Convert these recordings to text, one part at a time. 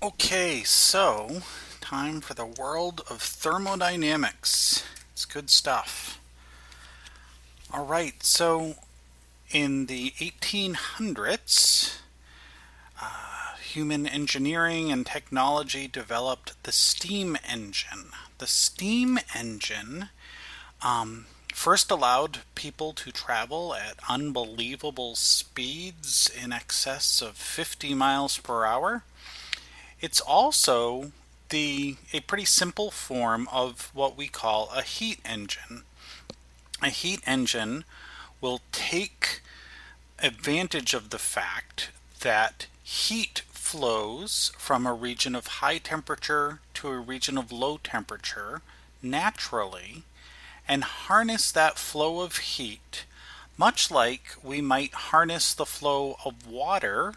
Okay, so time for the world of thermodynamics. It's good stuff. All right, so in the 1800s, human engineering and technology developed the steam engine. The steam engine first allowed people to travel at unbelievable speeds in excess of 50 miles per hour. It's also a pretty simple form of what we call a heat engine. A heat engine will take advantage of the fact that heat flows from a region of high temperature to a region of low temperature naturally and harness that flow of heat, much like we might harness the flow of water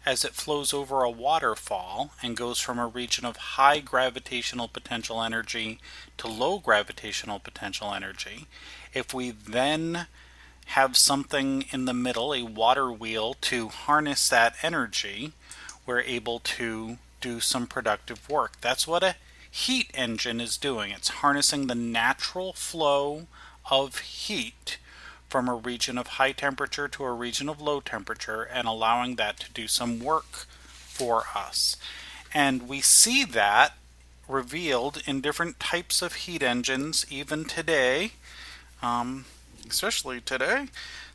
as it flows over a waterfall and goes from a region of high gravitational potential energy to low gravitational potential energy. If we then have something in the middle, a water wheel, to harness that energy, we're able to do some productive work. That's what a heat engine is doing. It's harnessing the natural flow of heat from a region of high temperature to a region of low temperature and allowing that to do some work for us. And we see that revealed in different types of heat engines even today, especially today.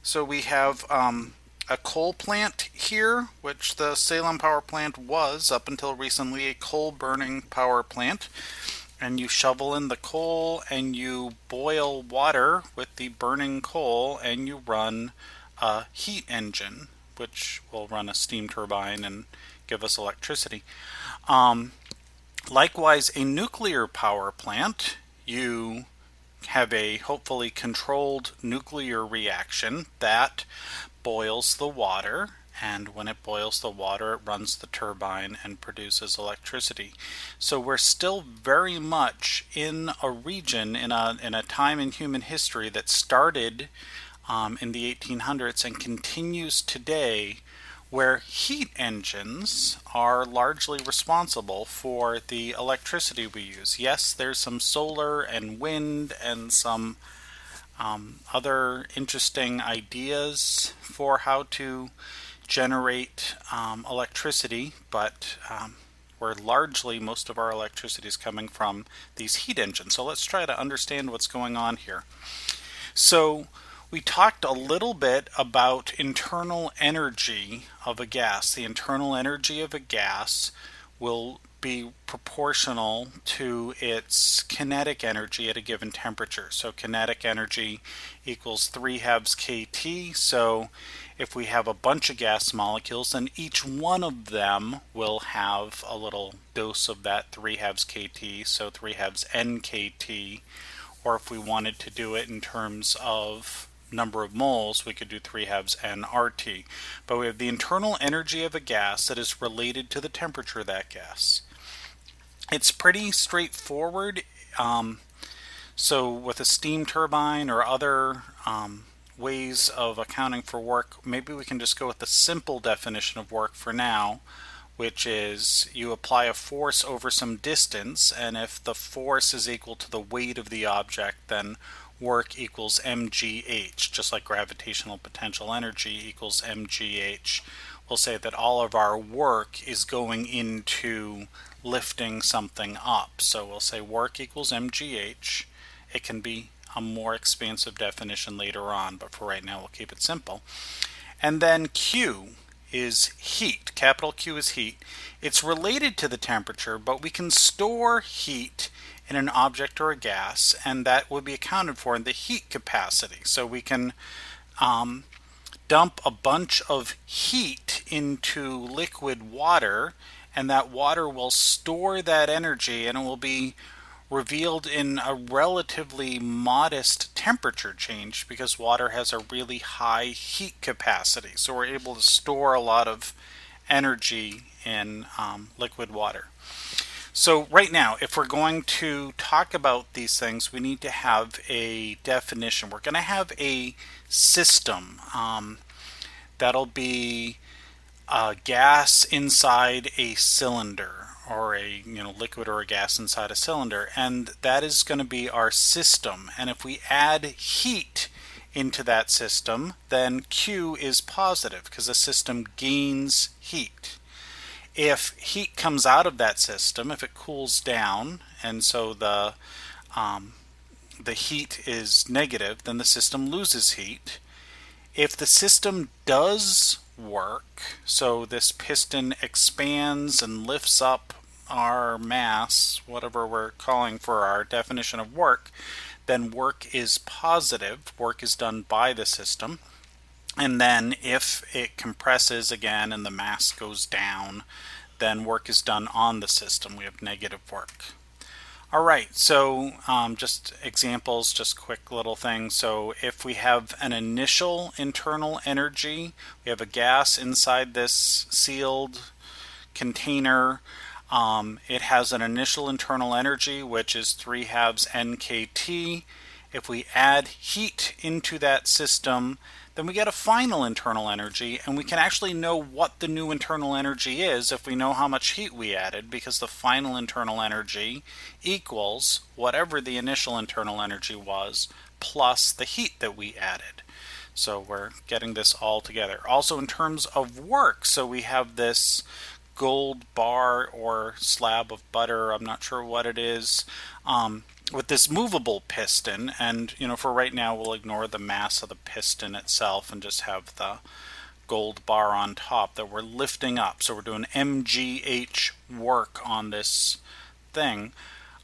So we have a coal plant here, which the Salem power plant was up until recently a coal burning power plant. And you shovel in the coal and you boil water with the burning coal and you run a heat engine, which will run a steam turbine and give us electricity. Likewise, a nuclear power plant, you have a hopefully controlled nuclear reaction that boils the water, and when it boils the water, it runs the turbine and produces electricity. So we're still very much in a region, in a time in human history that started in the 1800s and continues today, where heat engines are largely responsible for the electricity we use. Yes, there's some solar and wind and some other interesting ideas for how to generate electricity, but where largely most of our electricity is coming from these heat engines. So let's try to understand what's going on here. So we talked a little bit about internal energy of a gas. The internal energy of a gas will be proportional to its kinetic energy at a given temperature. So kinetic energy equals 3 halves kT. So if we have a bunch of gas molecules, then each one of them will have a little dose of that 3 halves kT, so 3 halves nkt. Or if we wanted to do it in terms of number of moles, we could do 3 halves nRT. But we have the internal energy of a gas that is related to the temperature of that gas. It's pretty straightforward. So with a steam turbine or other ways of accounting for work, maybe we can just go with the simple definition of work for now, which is you apply a force over some distance, and if the force is equal to the weight of the object, then work equals mgh, just like gravitational potential energy equals mgh. We'll say that all of our work is going into lifting something up. So we'll say work equals mgh. It can be a more expansive definition later on, but for right now we'll keep it simple. And then Q is heat. Capital Q is heat. It's related to the temperature, but we can store heat in an object or a gas, and that would be accounted for in the heat capacity. So we can dump a bunch of heat into liquid water, and that water will store that energy, and it will be revealed in a relatively modest temperature change because water has a really high heat capacity. So we're able to store a lot of energy in liquid water. So right now, if we're going to talk about these things, we need to have a definition. We're going to have a system that'll be gas inside a cylinder, or a liquid or a gas inside a cylinder, and that is going to be our system. And if we add heat into that system, then Q is positive because the system gains heat. If heat comes out of that system, if it cools down, and so the heat is negative, then the system loses heat. If the system does work, so this piston expands and lifts up our mass, whatever we're calling for our definition of work, then work is positive. Work is done by the system. And then if it compresses again and the mass goes down, then work is done on the system. We have negative work. All right, so just examples, just quick little things. So if we have an initial internal energy, we have a gas inside this sealed container. It has an initial internal energy, which is 3/2 nkt. If we add heat into that system, then we get a final internal energy, and we can actually know what the new internal energy is if we know how much heat we added, because the final internal energy equals whatever the initial internal energy was plus the heat that we added. So we're getting this all together. Also in terms of work, so we have this gold bar or slab of butter, I'm not sure what it is, with this movable piston, and for right now we'll ignore the mass of the piston itself and just have the gold bar on top that we're lifting up. So we're doing mgh work on this thing.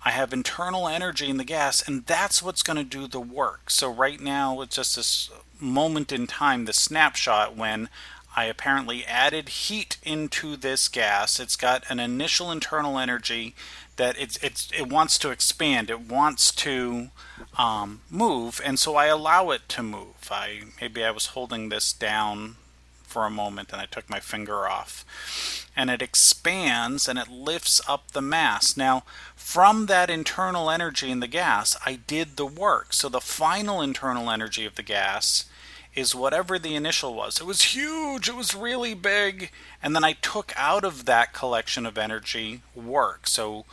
I have internal energy in the gas, and that's what's going to do the work. So right now it's just this moment in time, the snapshot, when I apparently added heat into this gas. It's got an initial internal energy that it wants to expand. It wants to move, and so I allow it to move. Maybe I was holding this down for a moment and I took my finger off, and it expands and it lifts up the mass. Now, from that internal energy in the gas, I did the work. So the final internal energy of the gas is whatever the initial was. It was huge, it was really big, and then I took out of that collection of energy work. So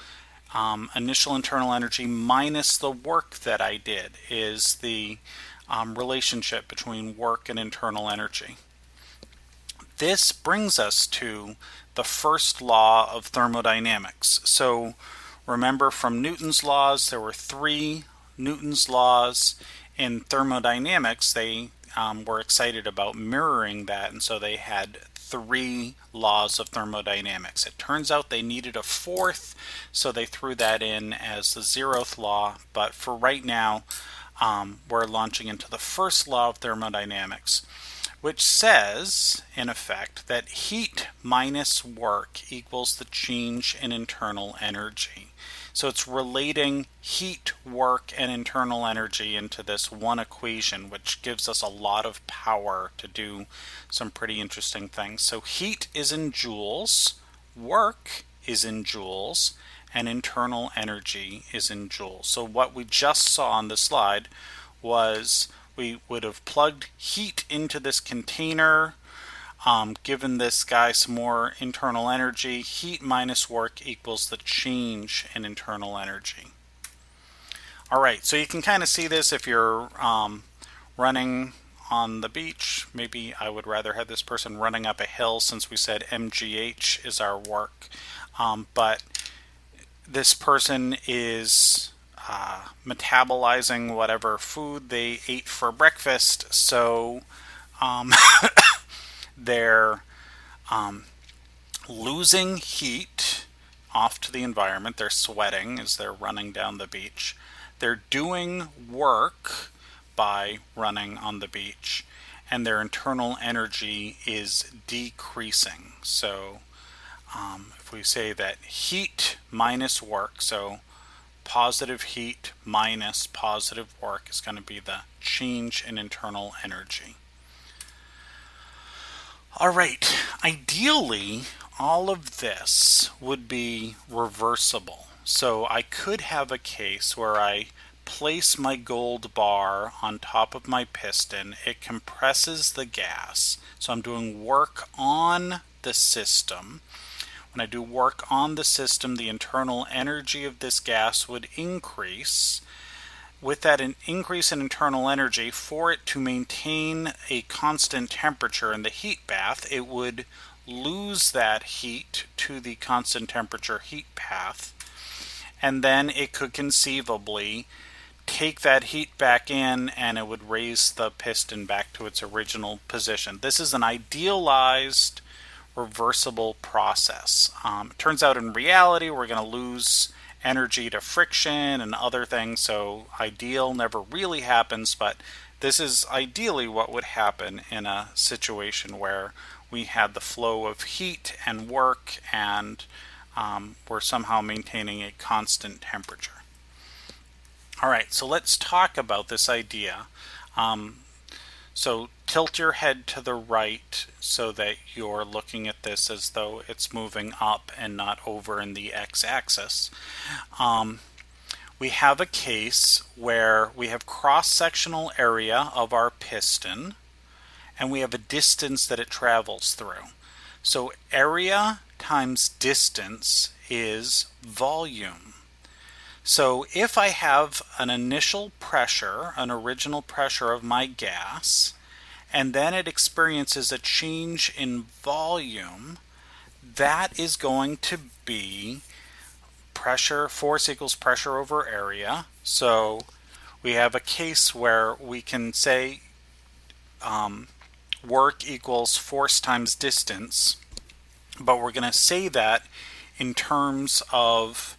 initial internal energy minus the work that I did is the relationship between work and internal energy. This brings us to the first law of thermodynamics. So remember, from Newton's laws, there were 3 Newton's laws. In thermodynamics, they were excited about mirroring that, and so they had 3 laws of thermodynamics. It turns out they needed a 4th, so they threw that in as the 0th law, but for right now we're launching into the first law of thermodynamics, which says, in effect, that heat minus work equals the change in internal energy. So it's relating heat, work, and internal energy into this one equation, which gives us a lot of power to do some pretty interesting things. So heat is in joules, work is in joules, and internal energy is in joules. So what we just saw on the slide was we would have plugged heat into this container, given this guy some more internal energy. Heat minus work equals the change in internal energy. All right, so you can kind of see this if you're running on the beach. Maybe I would rather have this person running up a hill, since we said mgh is our work. But this person is metabolizing whatever food they ate for breakfast, so they're losing heat off to the environment. They're sweating as they're running down the beach. They're doing work by running on the beach, and their internal energy is decreasing. So if we say that heat minus work, so positive heat minus positive work, is going to be the change in internal energy. All right, ideally, all of this would be reversible. So I could have a case where I place my gold bar on top of my piston. It compresses the gas. So I'm doing work on the system. When I do work on the system, the internal energy of this gas would increase. With that increase in internal energy, for it to maintain a constant temperature in the heat bath, it would lose that heat to the constant temperature heat path, and then it could conceivably take that heat back in and it would raise the piston back to its original position. This is an idealized reversible process. It turns out in reality we're going to lose energy to friction and other things, so ideal never really happens, but this is ideally what would happen in a situation where we had the flow of heat and work and we're somehow maintaining a constant temperature. All right, so let's talk about this idea. So tilt your head to the right so that you're looking at this as though it's moving up and not over in the x-axis. We have a case where we have cross-sectional area of our piston and we have a distance that it travels through. So area times distance is volume. So if I have an initial pressure, an original pressure of my gas, and then it experiences a change in volume, that is going to be pressure, force equals pressure over area. So we have a case where we can say work equals force times distance, but we're going to say that in terms of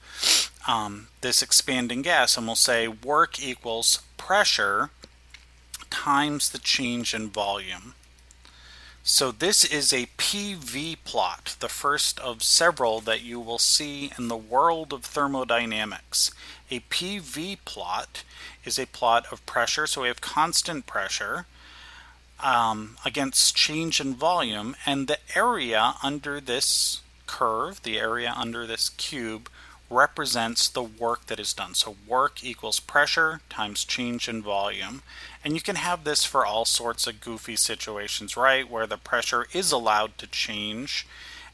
this expanding gas, and we'll say work equals pressure times the change in volume. So this is a PV plot, the first of several that you will see in the world of thermodynamics. A PV plot is a plot of pressure, so we have constant pressure against change in volume, and the area under this curve, the area under this cube, represents the work that is done. So work equals pressure times change in volume. And you can have this for all sorts of goofy situations, right? Where the pressure is allowed to change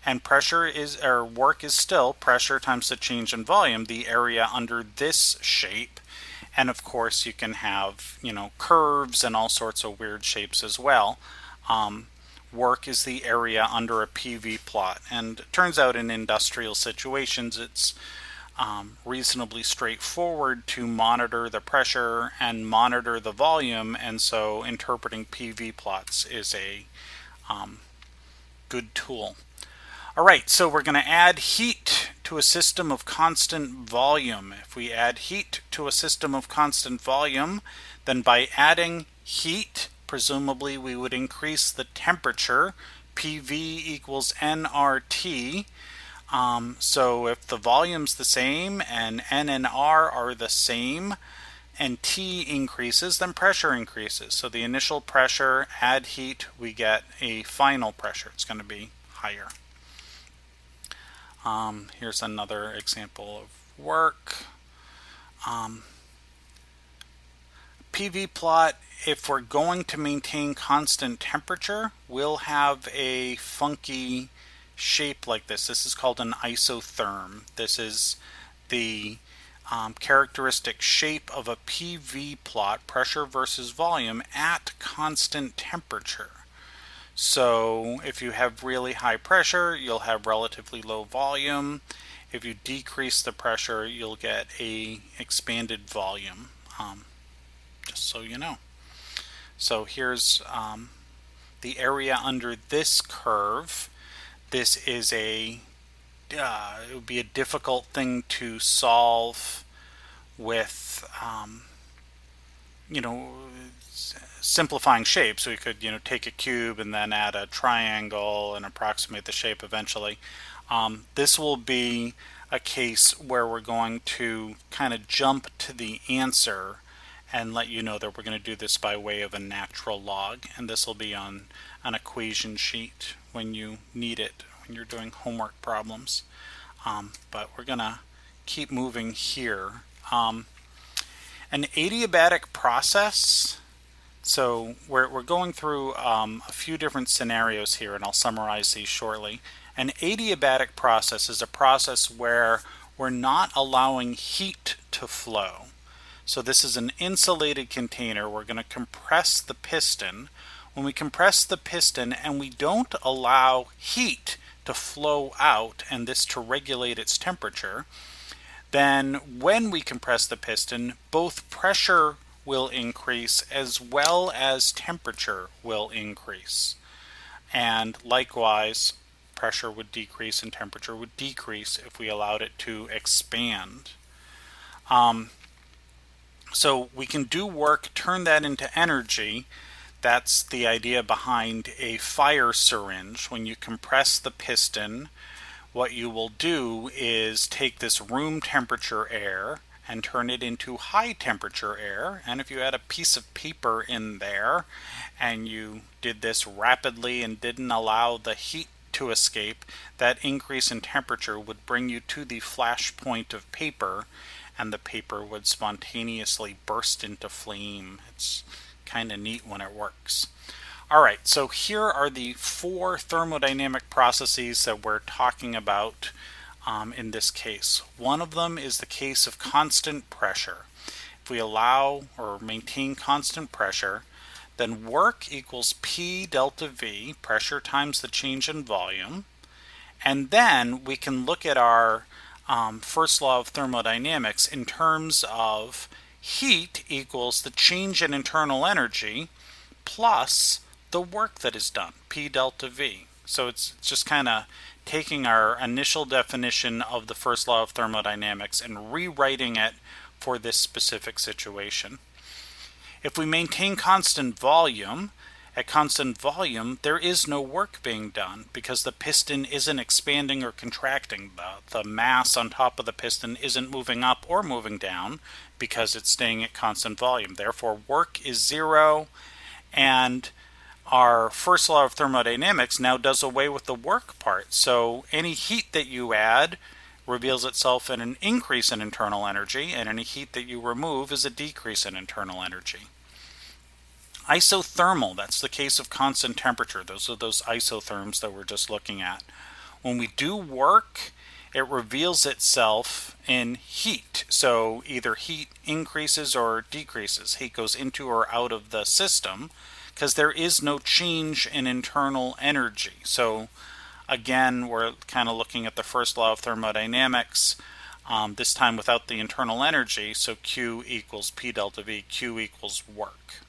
and pressure is, or work is still pressure times the change in volume, the area under this shape. And of course you can have, curves and all sorts of weird shapes as well. Work is the area under a PV plot. And it turns out in industrial situations it's reasonably straightforward to monitor the pressure and monitor the volume, and so interpreting PV plots is a good tool. All right, so we're going to add heat to a system of constant volume. If we add heat to a system of constant volume, then by adding heat, presumably we would increase the temperature. PV equals nRT. So if the volume's the same and N and R are the same and T increases, then pressure increases. So the initial pressure, add heat, we get a final pressure. It's going to be higher. Here's another example of work. PV plot, if we're going to maintain constant temperature, we'll have a funky shape like this. This is called an isotherm. This is the characteristic shape of a PV plot, pressure versus volume, at constant temperature. So if you have really high pressure, you'll have relatively low volume. If you decrease the pressure, you'll get a expanded volume, just so you know. So here's the area under this curve. This is it would be a difficult thing to solve with, simplifying shapes. So we could, take a cube and then add a triangle and approximate the shape eventually. This will be a case where we're going to kind of jump to the answer and let you know that we're going to do this by way of a natural log, and this will be on an equation sheet when you need it, when you're doing homework problems. But we're going to keep moving here. An adiabatic process, So we're going through a few different scenarios here, and I'll summarize these shortly. An adiabatic process is a process where we're not allowing heat to flow. So this is an insulated container. We're going to compress the piston. When we compress the piston and we don't allow heat to flow out and this to regulate its temperature, then when we compress the piston, both pressure will increase as well as temperature will increase. And likewise, pressure would decrease and temperature would decrease if we allowed it to expand. So we can do work, turn that into energy. That's the idea behind a fire syringe. When you compress the piston, what you will do is take this room temperature air and turn it into high temperature air. And if you had a piece of paper in there and you did this rapidly and didn't allow the heat to escape, that increase in temperature would bring you to the flash point of paper, and the paper would spontaneously burst into flame. It's kind of neat when it works. Alright, so here are the 4 thermodynamic processes that we're talking about in this case. One of them is the case of constant pressure. If we allow or maintain constant pressure, then work equals P delta V, pressure times the change in volume. And then we can look at our first law of thermodynamics in terms of heat equals the change in internal energy plus the work that is done, P delta V. So it's just kind of taking our initial definition of the first law of thermodynamics and rewriting it for this specific situation. If we maintain constant volume, at constant volume, there is no work being done because the piston isn't expanding or contracting. The mass on top of the piston isn't moving up or moving down because it's staying at constant volume. Therefore, work is 0, and our first law of thermodynamics now does away with the work part. So any heat that you add reveals itself in an increase in internal energy, and any heat that you remove is a decrease in internal energy. Isothermal, that's the case of constant temperature. Those are those isotherms that we're just looking at. When we do work, it reveals itself in heat. So either heat increases or decreases. Heat goes into or out of the system because there is no change in internal energy. So again, we're kind of looking at the first law of thermodynamics, this time without the internal energy. So Q equals P delta V, Q equals work.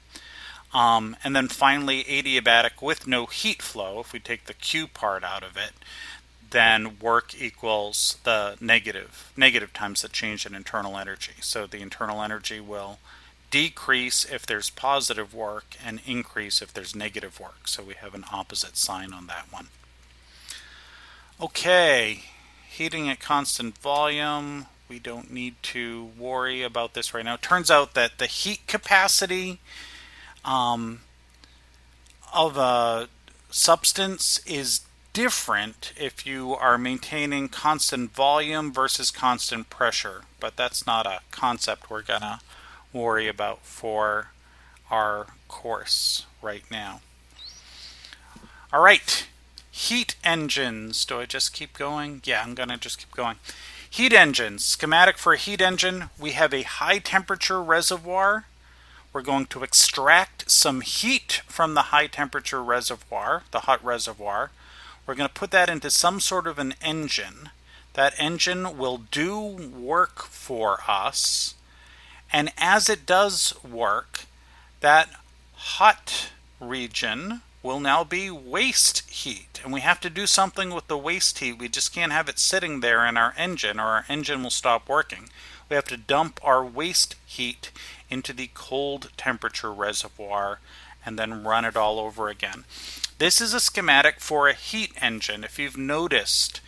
And then finally, adiabatic with no heat flow. If we take the Q part out of it, then work equals the negative times the change in internal energy. So the internal energy will decrease if there's positive work and increase if there's negative work. So we have an opposite sign on that one. Okay, heating at constant volume. We don't need to worry about this right now. It turns out that the heat capacity of a substance is different if you are maintaining constant volume versus constant pressure, but that's not a concept we're gonna worry about for our course right now. All right, heat engines. Do I just keep going? Yeah, I'm gonna just keep going. Heat engines. Schematic for a heat engine. We have a high temperature reservoir. We're going to extract some heat from the high temperature reservoir, the hot reservoir. We're going to put that into some sort of an engine. That engine will do work for us. And as it does work, that hot region will now be waste heat. And we have to do something with the waste heat. We just can't have it sitting there in our engine or our engine will stop working. We have to dump our waste heat into the cold temperature reservoir and then run it all over again. This is a schematic for a heat engine. If you've noticed,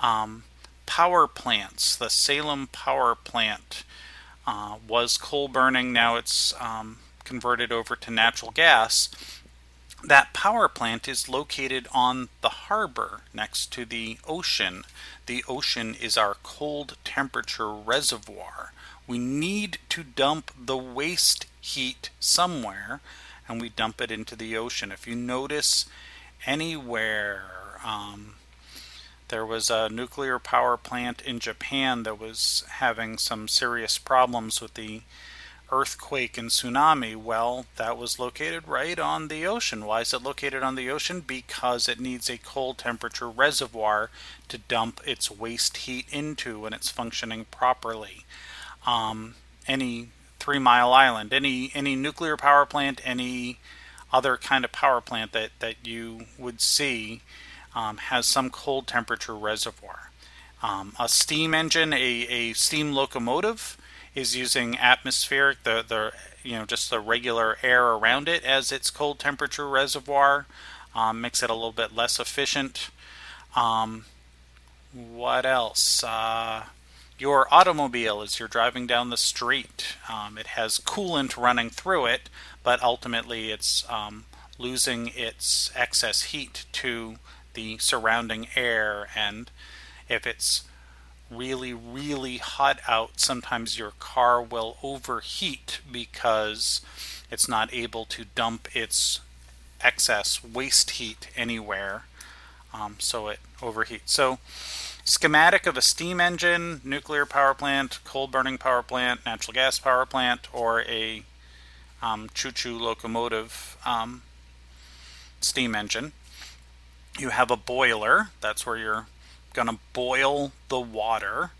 power plants, the Salem power plant was coal burning, now it's converted over to natural gas. That power plant is located on the harbor next to the ocean. The ocean is our cold temperature reservoir. We need to dump the waste heat somewhere, and we dump it into the ocean. If you notice anywhere, there was a nuclear power plant in Japan that was having some serious problems with the earthquake and tsunami. Well, that was located right on the ocean. Why is it located on the ocean? Because it needs a cold temperature reservoir to dump its waste heat into when it's functioning properly. Any 3 Mile Island, any nuclear power plant, any other kind of power plant that you would see has some cold temperature reservoir. A steam engine, a steam locomotive, is using atmospheric, just the regular air around it as its cold temperature reservoir. Makes it a little bit less efficient. What else? Your automobile, as you're driving down the street, it has coolant running through it, but ultimately it's losing its excess heat to the surrounding air. And if it's really, really hot out, sometimes your car will overheat because it's not able to dump its excess waste heat anywhere, so it overheats. So schematic of a steam engine, nuclear power plant, coal burning power plant, natural gas power plant, or a choo-choo locomotive steam engine. You have a boiler. That's where you're going to boil the water.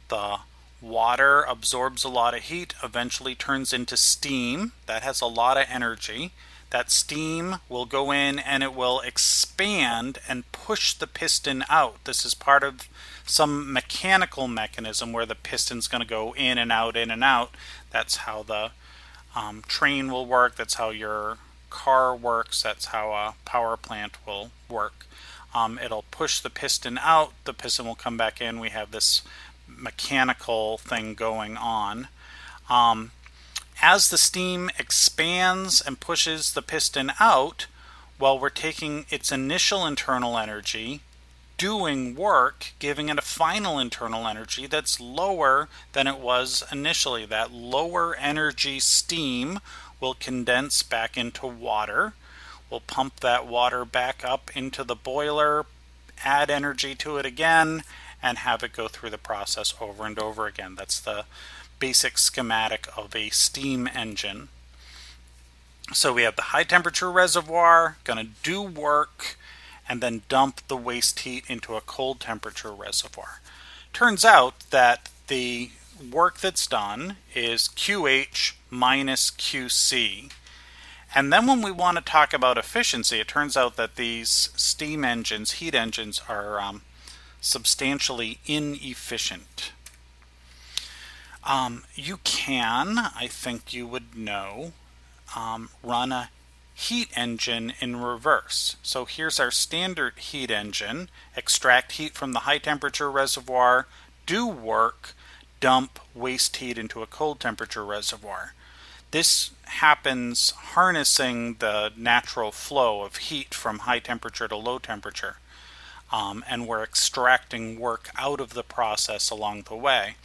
The water absorbs a lot of heat, eventually turns into steam. That has a lot of energy. That steam will go in and it will expand and push the piston out. This is part of some mechanical mechanism where the piston's going to go in and out, in and out. That's how the train will work. That's how your car works. That's how a power plant will work. It'll push the piston out. The piston will come back in. We have this mechanical thing going on. As the steam expands and pushes the piston out, well, we're taking its initial internal energy, doing work, giving it a final internal energy that's lower than it was initially. That lower energy steam will condense back into water. We'll pump that water back up into the boiler, add energy to it again, and have it go through the process over and over again. That's the basic schematic of a steam engine. So we have the high temperature reservoir, going to do work, and then dump the waste heat into a cold temperature reservoir. Turns out that the work that's done is QH minus QC. And then when we want to talk about efficiency, it turns out that these steam engines, heat engines, are substantially inefficient. You can, I think you would know, run a heat engine in reverse. So here's our standard heat engine. Extract heat from the high temperature reservoir, do work, dump waste heat into a cold temperature reservoir. This happens harnessing the natural flow of heat from high temperature to low temperature. And we're extracting work out of the process along the way.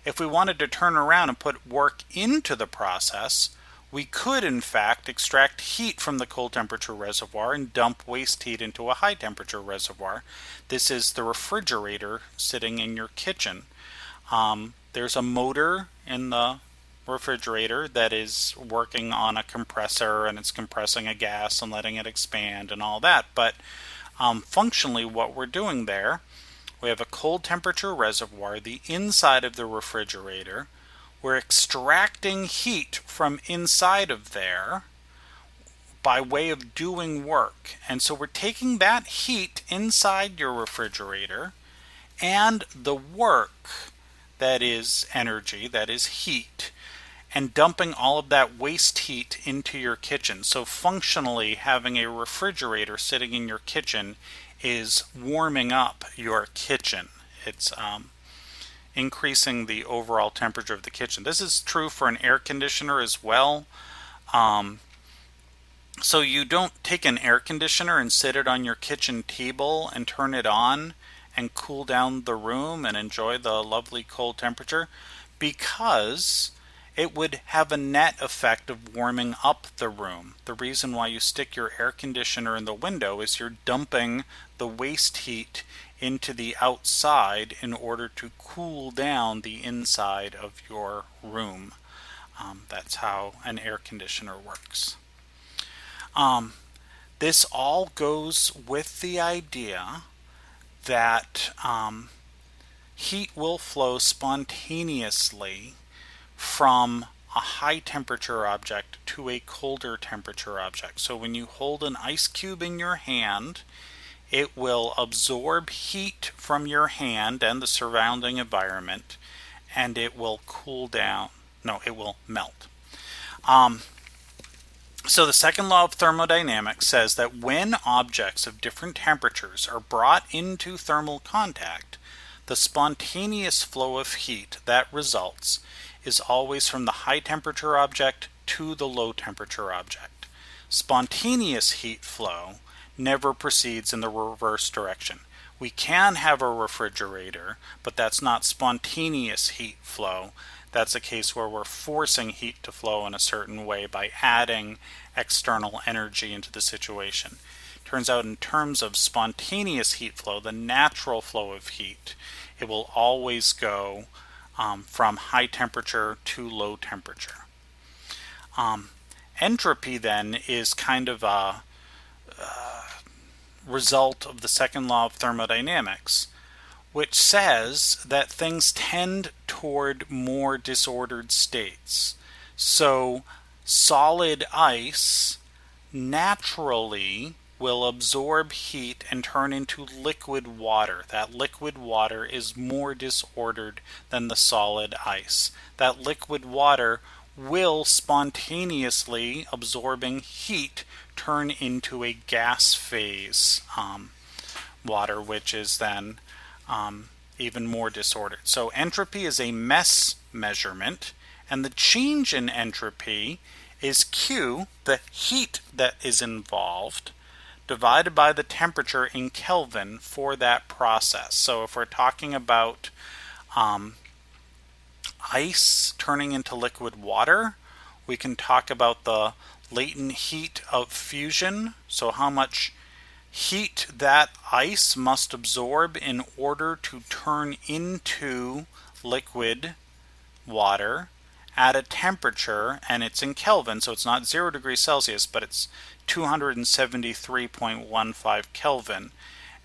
If we wanted to turn around and put work into the process, we could in fact extract heat from the cold temperature reservoir and dump waste heat into a high temperature reservoir. This is the refrigerator sitting in your kitchen. There's a motor in the refrigerator that is working on a compressor, and it's compressing a gas and letting it expand and all that. But functionally what we're doing there, we have a cold temperature reservoir, the inside of the refrigerator. We're extracting heat from inside of there by way of doing work. And so we're taking that heat inside your refrigerator and the work that is energy, that is heat, and dumping all of that waste heat into your kitchen. So functionally, having a refrigerator sitting in your kitchen is warming up your kitchen. It's increasing the overall temperature of the kitchen. This is true for an air conditioner as well. So you don't take an air conditioner and sit it on your kitchen table and turn it on and cool down the room and enjoy the lovely cold temperature, because it would have a net effect of warming up the room. The reason why you stick your air conditioner in the window is you're dumping the waste heat into the outside in order to cool down the inside of your room. That's how an air conditioner works. This all goes with the idea that heat will flow spontaneously from a high temperature object to a colder temperature object. So when you hold an ice cube in your hand, it will absorb heat from your hand and the surrounding environment, and it will cool down. No, it will melt. So the second law of thermodynamics says that when objects of different temperatures are brought into thermal contact, the spontaneous flow of heat that results is always from the high temperature object to the low temperature object. Spontaneous heat flow never proceeds in the reverse direction. We can have a refrigerator, but that's not spontaneous heat flow. That's a case where we're forcing heat to flow in a certain way by adding external energy into the situation. Turns out in terms of spontaneous heat flow, the natural flow of heat, it will always go from high temperature to low temperature. Entropy then is kind of a result of the second law of thermodynamics, which says that things tend toward more disordered states. So solid ice naturally will absorb heat and turn into liquid water. That liquid water is more disordered than the solid ice. That liquid water will spontaneously, absorbing heat, turn into a gas phase water, which is then even more disordered. So entropy is a mass measurement, and the change in entropy is Q, the heat that is involved, divided by the temperature in Kelvin for that process. So if we're talking about ice turning into liquid water, we can talk about the latent heat of fusion, so how much heat that ice must absorb in order to turn into liquid water at a temperature, and it's in Kelvin, so it's not 0 degrees Celsius, but it's 273.15 Kelvin.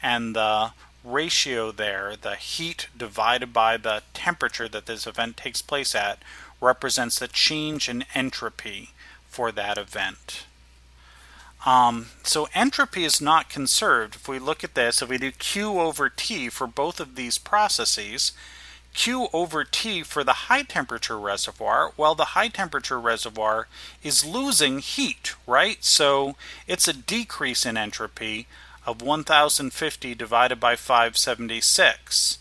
And the ratio there, the heat divided by the temperature that this event takes place at, represents the change in entropy for that event. So entropy is not conserved. If we look at this, if we do Q over T for both of these processes, Q over T for the high temperature reservoir, well, the high temperature reservoir is losing heat, right? So it's a decrease in entropy of 1050 divided by 576.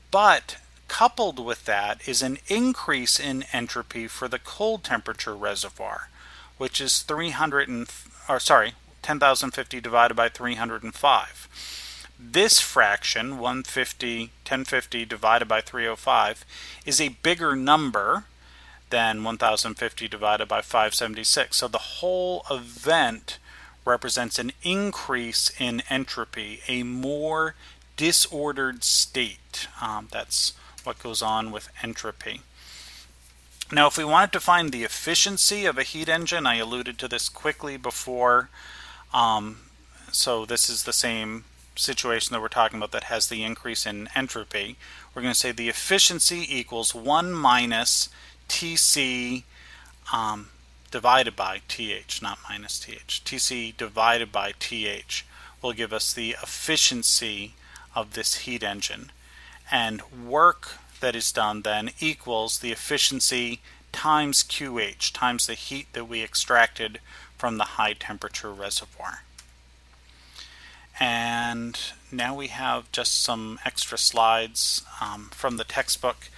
But coupled with that is an increase in entropy for the cold temperature reservoir, which is 10,050 divided by 305. This fraction, 1050 divided by 305, is a bigger number than 1050 divided by 576. So the whole event represents an increase in entropy, a more disordered state. That's what goes on with entropy. Now, if we wanted to find the efficiency of a heat engine, I alluded to this quickly before. So this is the same situation that we're talking about that has the increase in entropy. We're going to say the efficiency equals 1 minus Tc divided by Th, not minus Th. Tc divided by Th will give us the efficiency of this heat engine. And work that is done then equals the efficiency times QH, times the heat that we extracted from the high temperature reservoir. And now we have just some extra slides from the textbook.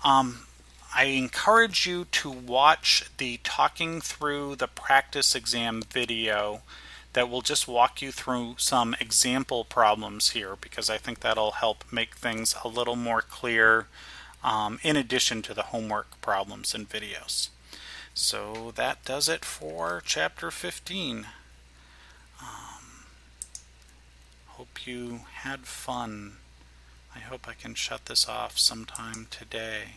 I encourage you to watch the Talking Through the Practice Exam video that will just walk you through some example problems here, because I think that'll help make things a little more clear in addition to the homework problems and videos. So that does it for chapter 15. Hope you had fun. I hope I can shut this off sometime today.